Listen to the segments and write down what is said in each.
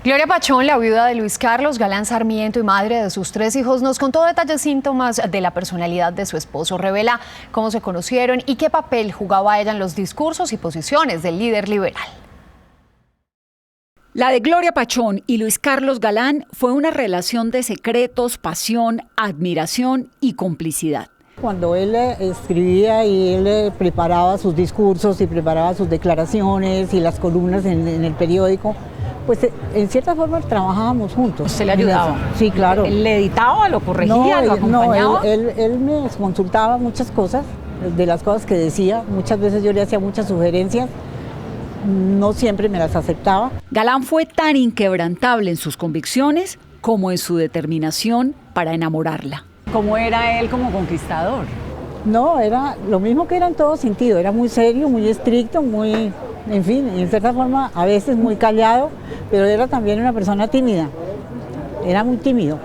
Gloria Pachón, la viuda de Luis Carlos Galán Sarmiento y madre de sus 3 hijos, nos contó detalles síntomas de la personalidad de su esposo. Revela cómo se conocieron y qué papel jugaba ella en los discursos y posiciones del líder liberal. La de Gloria Pachón y Luis Carlos Galán fue una relación de secretos, pasión, admiración y complicidad. Cuando él escribía y él preparaba sus discursos y preparaba sus declaraciones y las columnas en el periódico, pues en cierta forma trabajábamos juntos. ¿Usted le ayudaba? Sí, claro. ¿Él le editaba, lo corregía, lo acompañaba? No, él me consultaba muchas cosas, de las cosas que decía. Muchas veces yo le hacía muchas sugerencias, no siempre me las aceptaba. Galán fue tan inquebrantable en sus convicciones como en su determinación para enamorarla. ¿Cómo era él como conquistador? No, era lo mismo que era en todo sentido. Era muy serio, muy estricto, muy... En fin, en cierta forma, a veces muy callado, pero era también una persona tímida, era muy tímido.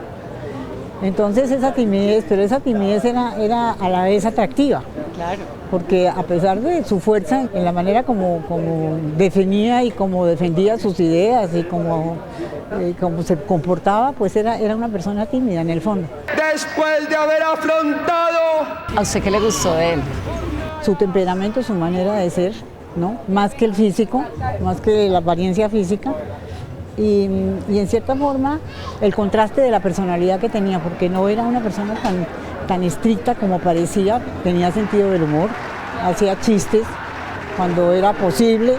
Entonces esa timidez era a la vez atractiva. Claro. Porque a pesar de su fuerza, en la manera como definía y como defendía sus ideas y como se comportaba, pues era una persona tímida en el fondo. Después de haber afrontado... ¿A usted qué le gustó de él? Su temperamento, su manera de ser, ¿no? Más que el físico, más que la apariencia física y en cierta forma el contraste de la personalidad que tenía, porque no era una persona tan estricta como parecía, tenía sentido del humor, hacía chistes cuando era posible.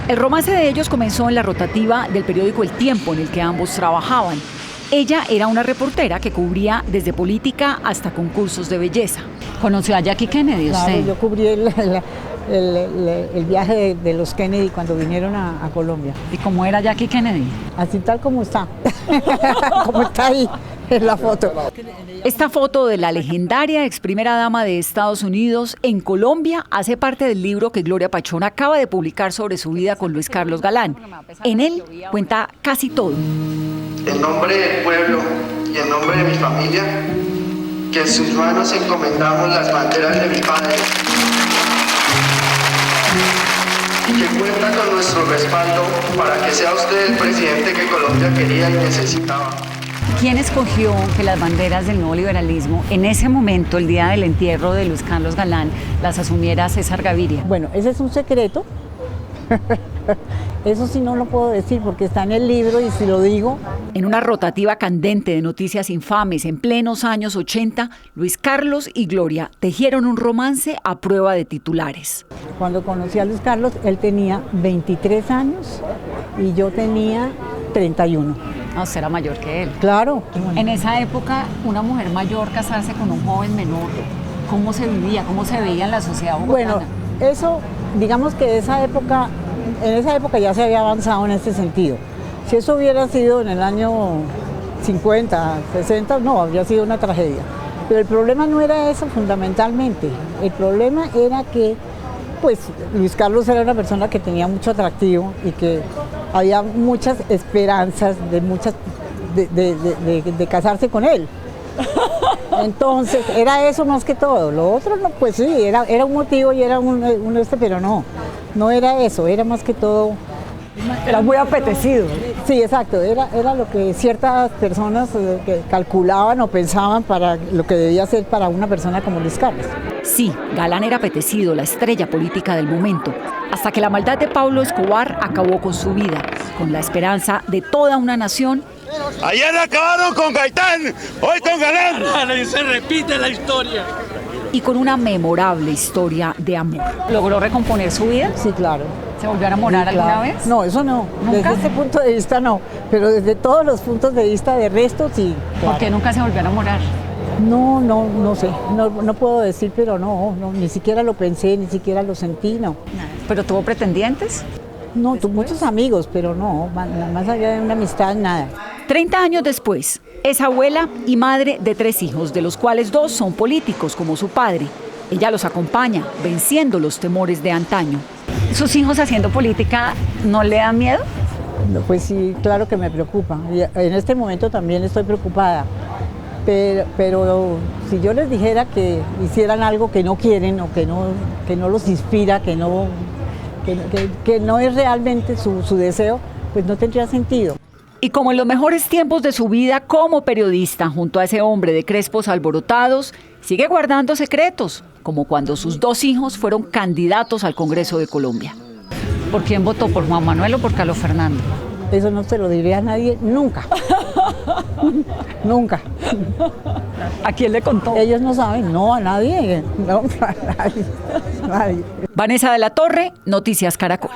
El romance de ellos comenzó en la rotativa del periódico El Tiempo, en el que ambos trabajaban. Ella era una reportera que cubría desde política hasta concursos de belleza. ¿Conoció a Jackie Kennedy usted? Claro, yo cubrí el viaje de los Kennedy cuando vinieron a Colombia. ¿Y cómo era Jackie Kennedy? Así tal como está, como está ahí en la foto. Esta foto de la legendaria ex primera dama de Estados Unidos en Colombia hace parte del libro que Gloria Pachón acaba de publicar sobre su vida con Luis Carlos Galán. En él cuenta casi todo. En nombre del pueblo y en nombre de mi familia, que en sus manos encomendamos las banderas de mi padre, y que cuenta con nuestro respaldo para que sea usted el presidente que Colombia quería y necesitaba. ¿Quién escogió que las banderas del nuevo liberalismo, en ese momento, el día del entierro de Luis Carlos Galán, las asumiera César Gaviria? Bueno, ese es un secreto. Eso sí no lo puedo decir porque está en el libro y si lo digo... En una rotativa candente de noticias infames en plenos años 80, Luis Carlos y Gloria tejieron un romance a prueba de titulares. Cuando conocí a Luis Carlos, él tenía 23 años y yo tenía 31. No, usted era mayor que él. Claro. En esa época, una mujer mayor casarse con un joven menor, ¿cómo se vivía? ¿Cómo se veía en la sociedad bogotana? Bueno, eso, digamos que en esa época ya se había avanzado en este sentido. Si eso hubiera sido en el año 50, 60, no, habría sido una tragedia. Pero el problema no era eso fundamentalmente. El problema era que, pues, Luis Carlos era una persona que tenía mucho atractivo y que había muchas esperanzas de casarse con él. Entonces, era eso más que todo. Lo otro, no, pues sí, era un motivo y era pero no era eso, era más que todo... Era muy apetecido. Sí, exacto, era lo que ciertas personas que calculaban o pensaban para lo que debía ser para una persona como Luis Carlos. Sí, Galán era apetecido, la estrella política del momento, hasta que la maldad de Pablo Escobar acabó con su vida, con la esperanza de toda una nación. Ayer acabaron con Gaitán, hoy con Galán. Y se repite la historia. Y con una memorable historia de amor. ¿Logró recomponer su vida? Sí, claro. ¿Se volvió a enamorar alguna vez? No, eso no. ¿Nunca? Desde este punto de vista no, pero desde todos los puntos de vista de resto sí. Claro. ¿Por qué nunca se volvió a enamorar? No sé, no puedo decir, pero no, ni siquiera lo pensé, ni siquiera lo sentí, no. ¿Pero tuvo pretendientes? No, muchos amigos, pero no, más allá de una amistad, nada. 30 años después, es abuela y madre de 3 hijos, de los cuales 2 son políticos, como su padre. Ella los acompaña, venciendo los temores de antaño. ¿Sus hijos haciendo política no le dan miedo? No, pues sí, claro que me preocupa. Y en este momento también estoy preocupada. Pero si yo les dijera que hicieran algo que no quieren o que no los inspira, que no que no es realmente su deseo, pues no tendría sentido. Y como en los mejores tiempos de su vida como periodista, junto a ese hombre de crespos alborotados, sigue guardando secretos, como cuando sus 2 hijos fueron candidatos al Congreso de Colombia. ¿Por quién votó? ¿Por Juan Manuel o por Carlos Fernando? Eso no se lo diría a nadie nunca. Nunca. ¿A quién le contó? Ellos no saben, no, a nadie. No, a nadie. Vanessa de la Torre, Noticias Caracol.